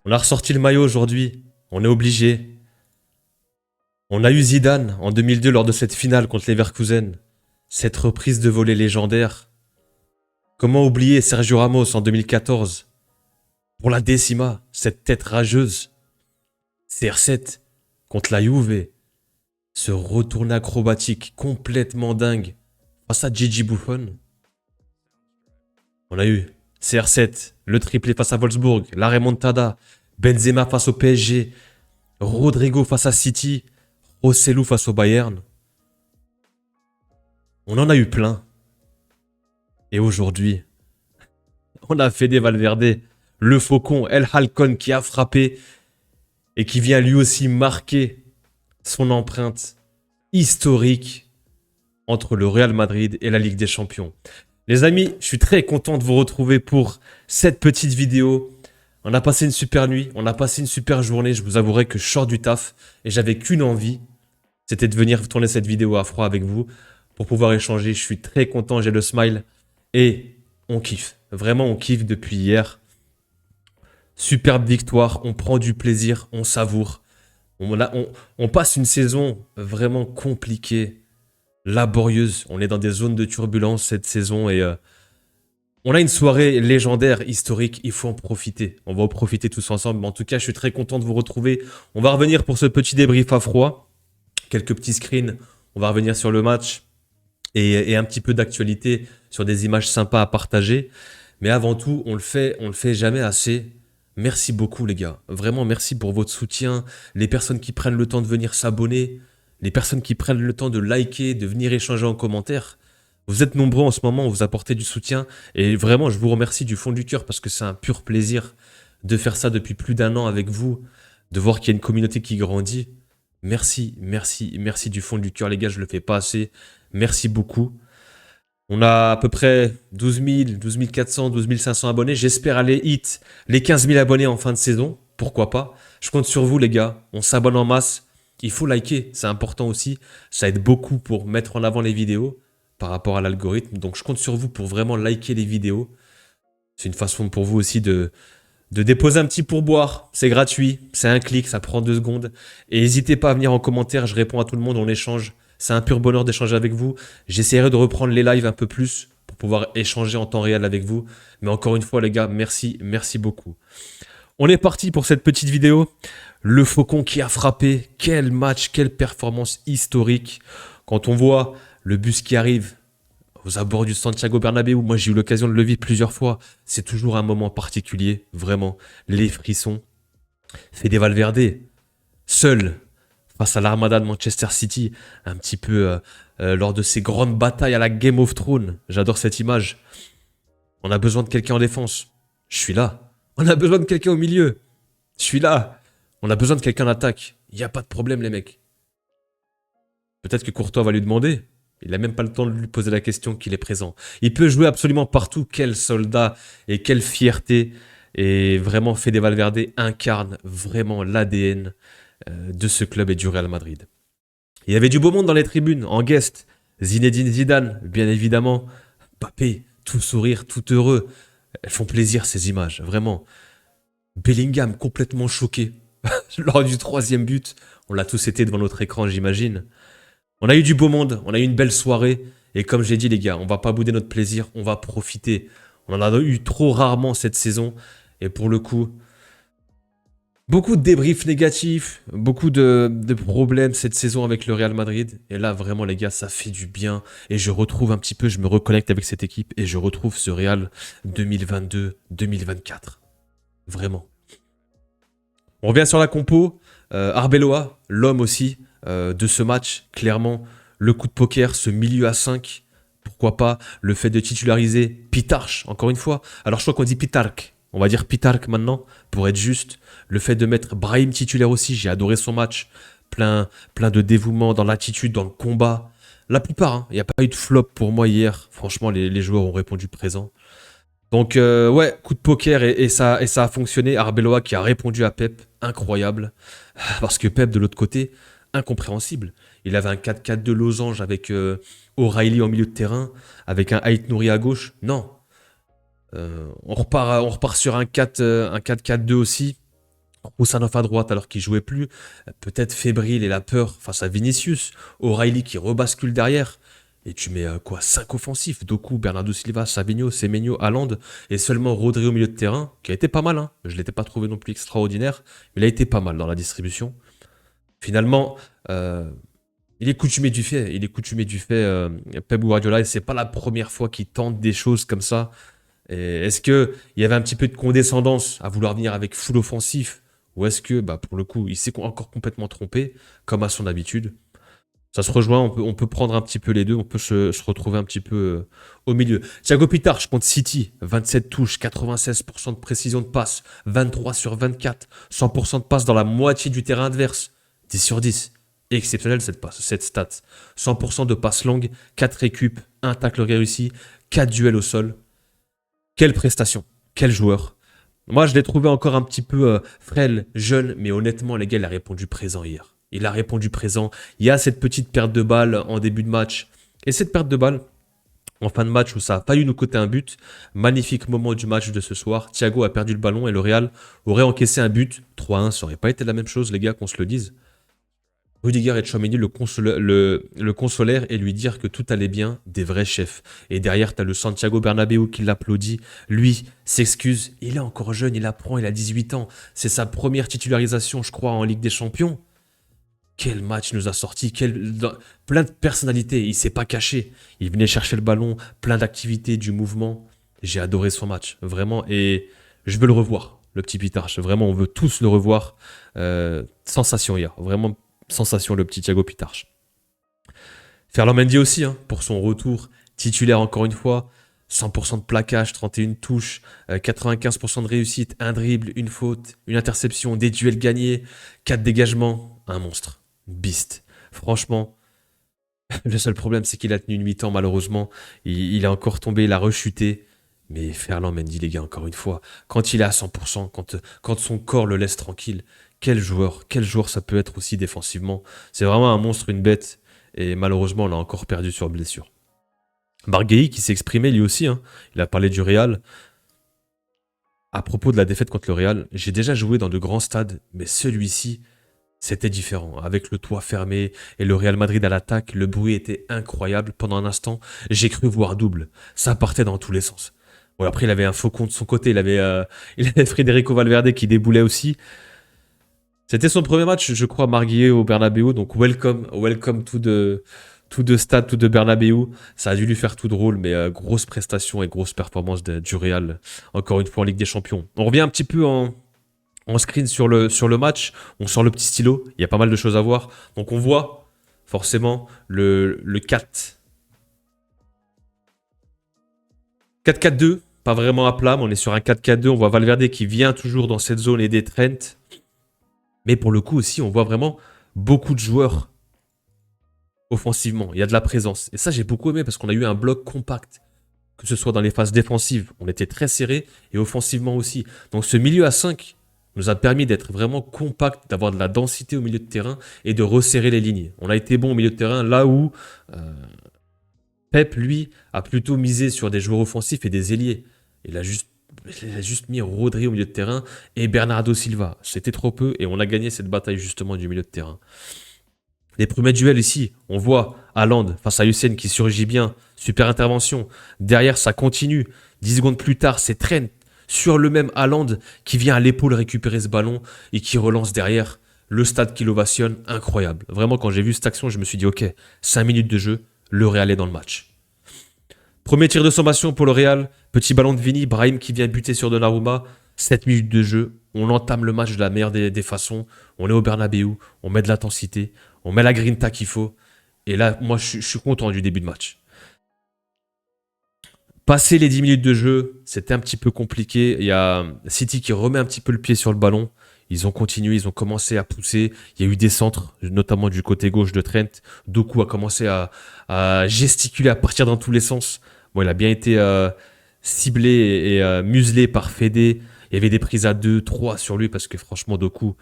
On a ressorti le maillot aujourd'hui. On est obligé. On a eu Zidane en 2002 lors de cette finale contre Leverkusen. Cette reprise de volée légendaire. Comment oublier Sergio Ramos en 2014 pour la décima, cette tête rageuse. CR7 contre la Juve. Ce retourné acrobatique complètement dingue face à Gigi Buffon. On a eu CR7, le triplé face à Wolfsburg, la remontada, Benzema face au PSG, Rodrigo face à City, Rossellou face au Bayern. On en a eu plein. Et aujourd'hui, on a Fede Valverde, le faucon El Halcon qui a frappé et qui vient lui aussi marquer son empreinte historique entre le Real Madrid et la Ligue des Champions. Les amis, je suis très content de vous retrouver pour cette petite vidéo. On a passé une super nuit, on a passé une super journée. Je vous avouerai que je sors du taf et j'avais qu'une envie, c'était de venir tourner cette vidéo à froid avec vous pour pouvoir échanger. Je suis très content, j'ai le smile et on kiffe. Vraiment, on kiffe depuis hier. Superbe victoire, on prend du plaisir, on savoure. On passe une saison vraiment compliquée, laborieuse. On est dans des zones de turbulence cette saison et on a une soirée légendaire, historique. Il faut en profiter. On va en profiter tous ensemble. Mais en tout cas, je suis très content de vous retrouver. On va revenir pour ce petit débrief à froid. Quelques petits screens. On va revenir sur le match et un petit peu d'actualité sur des images sympas à partager. Mais avant tout, on le fait jamais assez. Merci beaucoup les gars, vraiment merci pour votre soutien, les personnes qui prennent le temps de venir s'abonner, les personnes qui prennent le temps de liker, de venir échanger en commentaire. Vous êtes nombreux en ce moment, vous apportez du soutien et vraiment je vous remercie du fond du cœur parce que c'est un pur plaisir de faire ça depuis plus d'un an avec vous, de voir qu'il y a une communauté qui grandit. Merci, merci, merci du fond du cœur les gars, je le fais pas assez, merci beaucoup. On a à peu près 12 000, 12 400, 12 500 abonnés. J'espère aller hit les 15 000 abonnés en fin de saison. Pourquoi pas? Je compte sur vous les gars. On s'abonne en masse. Il faut liker, c'est important aussi. Ça aide beaucoup pour mettre en avant les vidéos par rapport à l'algorithme. Donc je compte sur vous pour vraiment liker les vidéos. C'est une façon pour vous aussi de déposer un petit pourboire. C'est gratuit, c'est un clic, ça prend 2 secondes. Et n'hésitez pas à venir en commentaire, je réponds à tout le monde, on échange. C'est un pur bonheur d'échanger avec vous. J'essaierai de reprendre les lives un peu plus pour pouvoir échanger en temps réel avec vous. Mais encore une fois, les gars, merci, merci beaucoup. On est parti pour cette petite vidéo. Le Faucon qui a frappé. Quel match, quelle performance historique. Quand on voit le bus qui arrive aux abords du Santiago Bernabéu, moi j'ai eu l'occasion de le vivre plusieurs fois. C'est toujours un moment particulier, vraiment. Les frissons. Fede Valverde, seul, face à l'Armada de Manchester City, un petit peu lors de ces grandes batailles à la Game of Thrones. J'adore cette image. On a besoin de quelqu'un en défense. Je suis là. On a besoin de quelqu'un au milieu. Je suis là. On a besoin de quelqu'un en attaque. Il n'y a pas de problème, les mecs. Peut-être que Courtois va lui demander. Il n'a même pas le temps de lui poser la question qu'il est présent. Il peut jouer absolument partout. Quel soldat et quelle fierté. Et vraiment, Fede Valverde incarne vraiment l'ADN de ce club et du Real Madrid. Il y avait du beau monde dans les tribunes, en guest. Zinedine Zidane, bien évidemment. Mbappé, tout sourire, tout heureux. Elles font plaisir ces images, vraiment. Bellingham, complètement choqué. Lors du 3e but, on l'a tous été devant notre écran, j'imagine. On a eu du beau monde, on a eu une belle soirée. Et comme j'ai dit les gars, on va pas bouder notre plaisir, on va profiter. On en a eu trop rarement cette saison. Et pour le coup, beaucoup de débriefs négatifs, beaucoup de problèmes cette saison avec le Real Madrid. Et là, vraiment, les gars, ça fait du bien. Et je retrouve un petit peu, je me reconnecte avec cette équipe et je retrouve ce Real 2022-2024. Vraiment. On revient sur la compo. Arbeloa, l'homme aussi de ce match, clairement. Le coup de poker, ce milieu à 5. Pourquoi pas le fait de titulariser Pitarch, encore une fois. Alors, je crois qu'on dit Pitarch. On va dire Pitarch maintenant, pour être juste. Le fait de mettre Brahim titulaire aussi, j'ai adoré son match. Plein de dévouement dans l'attitude, dans le combat. La plupart, il n'y a pas eu de flop pour moi hier. Franchement, les joueurs ont répondu présent. Donc, ouais, coup de poker et ça a fonctionné. Arbeloa qui a répondu à Pep, incroyable. Parce que Pep, de l'autre côté, incompréhensible. Il avait un 4-4 de losange avec O'Reilly en milieu de terrain, avec un Ait Nouri à gauche. Non. On repart sur un 4-4-2 aussi. Roussanov à droite alors qu'il jouait plus. Peut-être fébrile et la peur face à Vinicius. O'Reilly qui rebascule derrière. Et tu mets 5 offensifs. Doku, Bernardo Silva, Savinho, Semenyo, Haaland. Et seulement Rodri au milieu de terrain, qui a été pas mal. Hein. Je ne l'étais pas trouvé non plus extraordinaire. Mais il a été pas mal dans la distribution. Finalement, il est coutumier du fait. Pep Guardiola. Et c'est pas la première fois qu'il tente des choses comme ça. Est-ce qu'il y avait un petit peu de condescendance à vouloir venir avec full offensif? Ou est-ce que, pour le coup, il s'est encore complètement trompé, comme à son habitude? Ça se rejoint, on peut prendre un petit peu les deux, on peut se retrouver un petit peu au milieu. Thiago Pitard contre City, 27 touches, 96% de précision de passe, 23 sur 24, 100% de passe dans la moitié du terrain adverse, 10 sur 10. Exceptionnel cette stat. 100% de passes longues, 4 récup, 1 tacle réussi, 4 duels au sol. Quelle prestation, quel joueur. Moi, je l'ai trouvé encore un petit peu frêle, jeune, mais honnêtement, les gars, il a répondu présent hier. Il a répondu présent. Il y a cette petite perte de balle en début de match. Et cette perte de balle, en fin de match où ça a failli nous coûter un but, magnifique moment du match de ce soir. Thiago a perdu le ballon et le Real aurait encaissé un but. 3-1, ça aurait pas été la même chose, les gars, qu'on se le dise. Rudiger et Tchouaméni le consolèrent et lui dire que tout allait bien, des vrais chefs. Et derrière, tu as le Santiago Bernabéu qui l'applaudit. Lui s'excuse, il est encore jeune, il apprend, il a 18 ans. C'est sa première titularisation, je crois, en Ligue des Champions. Quel match nous a sorti, plein de personnalités, il s'est pas caché. Il venait chercher le ballon, plein d'activités, du mouvement. J'ai adoré son match, vraiment, et je veux le revoir, le petit Pitarch. Vraiment, on veut tous le revoir. Sensation hier, vraiment sensation le petit Thiago Pitarch. Ferland Mendy aussi, hein, pour son retour, titulaire encore une fois. 100% de plaquage, 31 touches, 95% de réussite, un dribble, une faute, une interception, des duels gagnés, 4 dégagements, un monstre. Beast. Franchement, le seul problème, c'est qu'il a tenu une mi-temps, malheureusement. Il est encore tombé, il a rechuté. Mais Ferland Mendy, les gars, encore une fois, quand il est à 100%, quand son corps le laisse tranquille, quel joueur ça peut être aussi défensivement. C'est vraiment un monstre, une bête. Et malheureusement, on l'a encore perdu sur blessure. Marguerite qui s'est exprimé lui aussi, hein. Il a parlé du Real. À propos de la défaite contre le Real, j'ai déjà joué dans de grands stades, mais celui-ci, c'était différent. Avec le toit fermé et le Real Madrid à l'attaque, le bruit était incroyable. Pendant un instant, j'ai cru voir double. Ça partait dans tous les sens. Bon, après, il avait un faucon de son côté. Il avait Federico Valverde qui déboulait aussi. C'était son premier match, je crois, Marguillet au Bernabéu. Donc, welcome tout de stade, tout de Bernabéu. Ça a dû lui faire tout drôle, mais grosse prestation et grosse performance du Real. Encore une fois en Ligue des Champions. On revient un petit peu en screen sur le match. On sort le petit stylo. Il y a pas mal de choses à voir. Donc, on voit forcément le 4-4-2. Pas vraiment à plat, mais on est sur un 4-4-2. On voit Valverde qui vient toujours dans cette zone aider Trent. Mais pour le coup aussi, on voit vraiment beaucoup de joueurs offensivement. Il y a de la présence. Et ça, j'ai beaucoup aimé parce qu'on a eu un bloc compact. Que ce soit dans les phases défensives, on était très serré et offensivement aussi. Donc ce milieu à 5 nous a permis d'être vraiment compact, d'avoir de la densité au milieu de terrain et de resserrer les lignes. On a été bon au milieu de terrain là où Pep, lui, a plutôt misé sur des joueurs offensifs et des ailiers. Il a juste mis Rodri au milieu de terrain et Bernardo Silva. C'était trop peu et on a gagné cette bataille justement du milieu de terrain. Les premiers duels ici, on voit Haaland face à Hussein qui surgit bien. Super intervention. Derrière, ça continue. 10 secondes plus tard, c'est Trent sur le même Haaland qui vient à l'épaule récupérer ce ballon et qui relance derrière. Le stade qui l'ovationne, incroyable. Vraiment, quand j'ai vu cette action, je me suis dit, ok, 5 minutes de jeu, le Real est dans le match. Premier tir de sommation pour le Real. Petit ballon de Vini, Brahim qui vient buter sur Donnarumma. 7 minutes de jeu. On entame le match de la meilleure des façons. On est au Bernabéu. On met de l'intensité. On met la grinta qu'il faut. Et là, moi, je suis content du début de match. Passer les 10 minutes de jeu, c'était un petit peu compliqué. Il y a City qui remet un petit peu le pied sur le ballon. Ils ont continué, ils ont commencé à pousser. Il y a eu des centres, notamment du côté gauche de Trent. Doku a commencé à gesticuler, à partir dans tous les sens. Bon, il a bien été ciblé et muselé par Fede. Il y avait des prises à 2, 3 sur lui parce que franchement, Doku,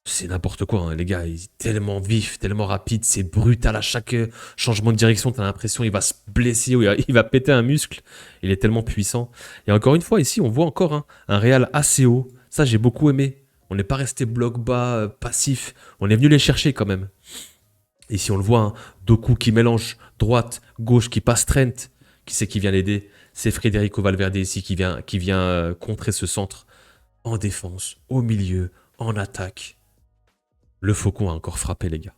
c'est n'importe quoi. Hein. Les gars, il est tellement vif, tellement rapide. C'est brutal à chaque changement de direction. Tu as l'impression qu'il va se blesser ou il va péter un muscle. Il est tellement puissant. Et encore une fois, ici, on voit encore un Real assez haut. Ça, j'ai beaucoup aimé. On n'est pas resté bloc bas, passif. On est venu les chercher quand même. Ici, on le voit, hein, Doku qui mélange droite, gauche, qui passe Trent. Qui c'est qui vient l'aider? C'est Federico Valverde ici qui vient contrer ce centre. En défense, au milieu, en attaque. Le Faucon a encore frappé, les gars.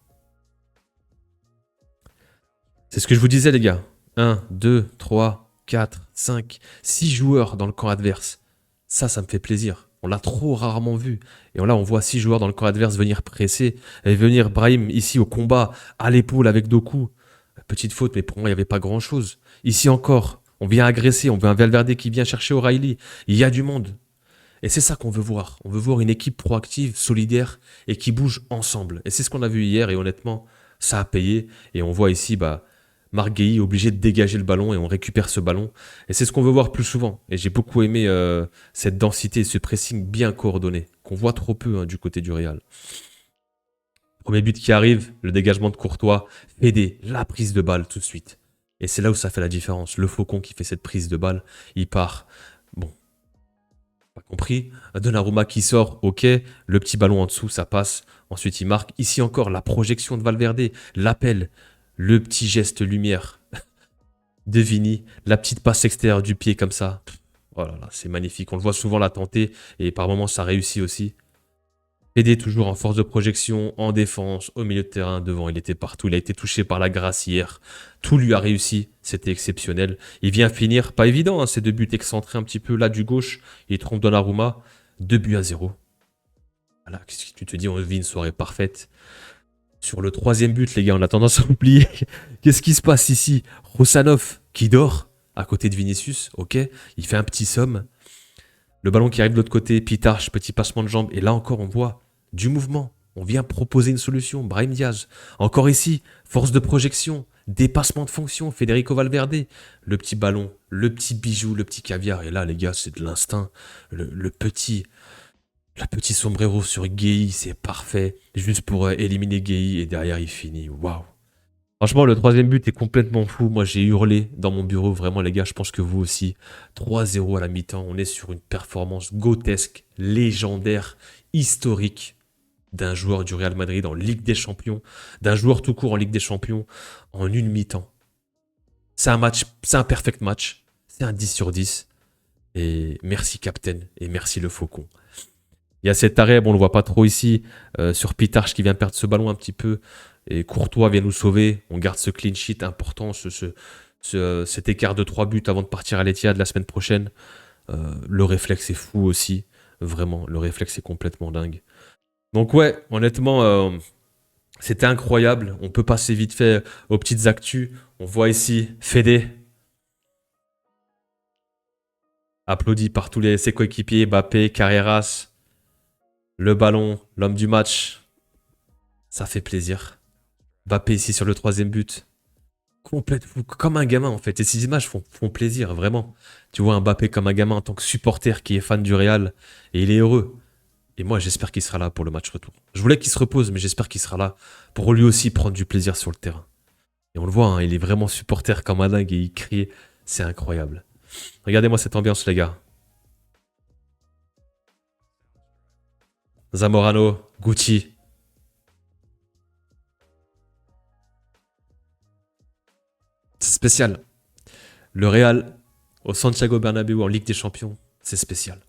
C'est ce que je vous disais, les gars. 1, 2, 3, 4, 5, 6 joueurs dans le camp adverse. Ça me fait plaisir. On l'a trop rarement vu. Et là, on voit 6 joueurs dans le camp adverse venir presser. Et venir Brahim ici au combat, à l'épaule avec Doku. Petite faute, mais pour moi, il n'y avait pas grand-chose. Ici encore, on vient agresser. On veut un Valverde qui vient chercher O'Reilly. Il y a du monde. Et c'est ça qu'on veut voir. On veut voir une équipe proactive, solidaire et qui bouge ensemble. Et c'est ce qu'on a vu hier. Et honnêtement, ça a payé. Et on voit ici, Marc Guéhi obligé de dégager le ballon et on récupère ce ballon. Et c'est ce qu'on veut voir plus souvent. Et j'ai beaucoup aimé cette densité, ce pressing bien coordonné, qu'on voit trop peu du côté du Real. Premier but qui arrive, le dégagement de Courtois, Fede, la prise de balle tout de suite. Et c'est là où ça fait la différence. Le Faucon qui fait cette prise de balle, il part. Bon, pas compris. Donnarumma qui sort, ok. Le petit ballon en dessous, ça passe. Ensuite, il marque. Ici encore, la projection de Valverde, l'appel. Le petit geste lumière de Vini, la petite passe extérieure du pied comme ça. Oh là là, c'est magnifique. On le voit souvent la tenter et par moments ça réussit aussi. Fede toujours en force de projection, en défense, au milieu de terrain, devant. Il était partout. Il a été touché par la grâce hier. Tout lui a réussi. C'était exceptionnel. Il vient finir, pas évident, hein, ces 2 buts excentrés un petit peu là du gauche. Il trompe Donnarumma. 2-0. Voilà, qu'est-ce que tu te dis? On vit une soirée parfaite. Sur le 3e but, les gars, on a tendance à oublier. Qu'est-ce qui se passe ici? Roussanov qui dort à côté de Vinicius, ok. Il fait un petit somme. Le ballon qui arrive de l'autre côté, Pitarch, petit passement de jambe. Et là encore, on voit du mouvement. On vient proposer une solution. Brahim Diaz. Encore ici, force de projection, dépassement de fonction, Federico Valverde. Le petit ballon, le petit bijou, le petit caviar. Et là, les gars, c'est de l'instinct. Le petit sombrero sur Guéhi, c'est parfait. Juste pour éliminer Guéhi et derrière il finit. Waouh. Franchement, le 3e but est complètement fou. Moi, j'ai hurlé dans mon bureau. Vraiment, les gars, je pense que vous aussi. 3-0 à la mi-temps. On est sur une performance grotesque, légendaire, historique d'un joueur du Real Madrid en Ligue des Champions, d'un joueur tout court en Ligue des Champions en une mi-temps. C'est un match, c'est un perfect match. C'est un 10 sur 10. Et merci, Captain. Et merci, le Faucon. Il y a cet arrêt, bon, on ne le voit pas trop ici, sur Pitarch qui vient perdre ce ballon un petit peu. Et Courtois vient nous sauver. On garde ce clean sheet important, cet écart de 3 buts avant de partir à l'Etihad la semaine prochaine. Le réflexe est fou aussi. Vraiment, le réflexe est complètement dingue. Donc ouais, honnêtement, c'était incroyable. On peut passer vite fait aux petites actus. On voit ici Fede. Applaudi par tous ses coéquipiers, Mbappé, Carreras. Le ballon, l'homme du match. Ça fait plaisir. Mbappé ici sur le 3e but. Complètement comme un gamin en fait. Et ces images font plaisir, vraiment. Tu vois un Mbappé comme un gamin en tant que supporter qui est fan du Real. Et il est heureux. Et moi, j'espère qu'il sera là pour le match retour. Je voulais qu'il se repose, mais j'espère qu'il sera là pour lui aussi prendre du plaisir sur le terrain. Et on le voit, hein, il est vraiment supporter comme un dingue et il crie. C'est incroyable. Regardez-moi cette ambiance, les gars. Zamorano, Gucci. C'est spécial. Le Real au Santiago Bernabéu en Ligue des Champions, c'est spécial.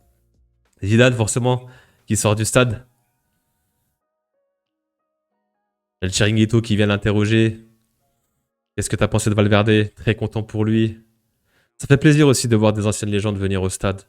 Zidane, forcément, qui sort du stade. El Chiringuito qui vient l'interroger. Qu'est-ce que t'as pensé de Valverde? Très content pour lui. Ça fait plaisir aussi de voir des anciennes légendes venir au stade.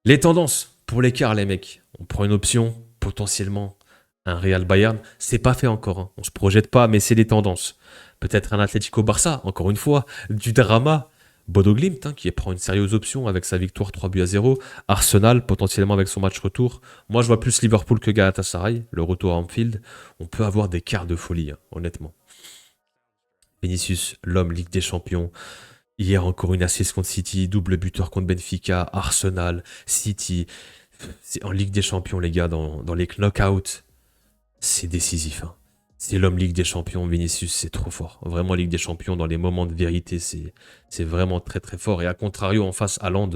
Les tendances pour l'écart, les mecs. On prend une option, potentiellement un Real Bayern. C'est pas fait encore. Hein. On se projette pas, mais c'est les tendances. Peut-être un Atlético Barça, encore une fois. Du drama. Bodo Glimt, hein, qui prend une sérieuse option avec sa victoire 3-0. Arsenal, potentiellement avec son match retour. Moi, je vois plus Liverpool que Galatasaray. Le retour à Anfield. On peut avoir des quarts de folie, hein, honnêtement. Vinicius, l'homme Ligue des Champions. Hier, encore une assist contre City. Double buteur contre Benfica. Arsenal, City. C'est en Ligue des Champions, les gars, dans les knockouts. C'est décisif. Hein. C'est l'homme Ligue des Champions, Vinicius, c'est trop fort. Vraiment, Ligue des Champions, dans les moments de vérité, c'est vraiment très très fort. Et à contrario, en face, Haaland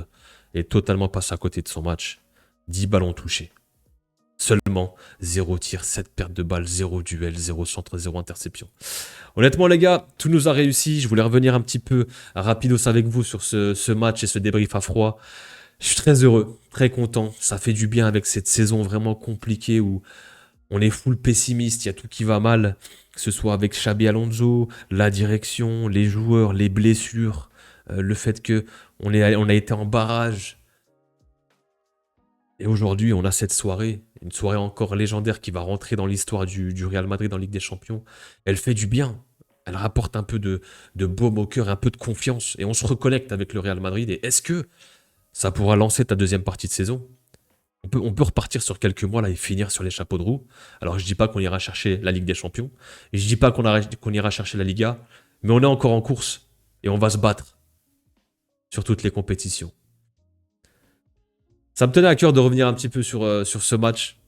est totalement passé à côté de son match. 10 ballons touchés. Seulement 0 tir, 7 pertes de balles, 0 duel, 0 centre, 0 interception. Honnêtement les gars, tout nous a réussi. Je voulais revenir un petit peu rapidos avec vous sur ce match et ce débrief à froid. Je suis très heureux, très content. Ça fait du bien avec cette saison vraiment compliquée où on est full pessimiste, il y a tout qui va mal. Que ce soit avec Xabi Alonso, la direction, les joueurs, les blessures, le fait que on a été en barrage. Et aujourd'hui, on a cette soirée, une soirée encore légendaire qui va rentrer dans l'histoire du Real Madrid en Ligue des Champions. Elle fait du bien. Elle rapporte un peu de baume au cœur, un peu de confiance. Et on se reconnecte avec le Real Madrid. Et est-ce que ça pourra lancer ta deuxième partie de saison? On peut repartir sur quelques mois là et finir sur les chapeaux de roue. Alors je dis pas qu'on ira chercher la Ligue des Champions. Et je dis pas qu'on ira chercher la Liga. Mais on est encore en course. Et on va se battre sur toutes les compétitions. Ça me tenait à cœur de revenir un petit peu sur ce match.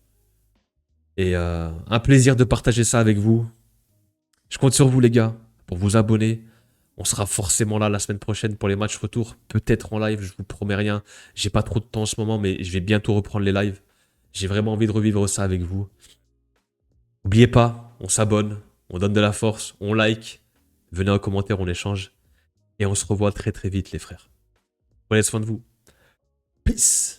Et un plaisir de partager ça avec vous. Je compte sur vous les gars, pour vous abonner. On sera forcément là la semaine prochaine pour les matchs retour. Peut-être en live, je vous promets rien. J'ai pas trop de temps en ce moment, mais je vais bientôt reprendre les lives. J'ai vraiment envie de revivre ça avec vous. N'oubliez pas, on s'abonne, on donne de la force, on like. Venez en commentaire, on échange. Et on se revoit très très vite les frères. Prenez soin de vous. Peace.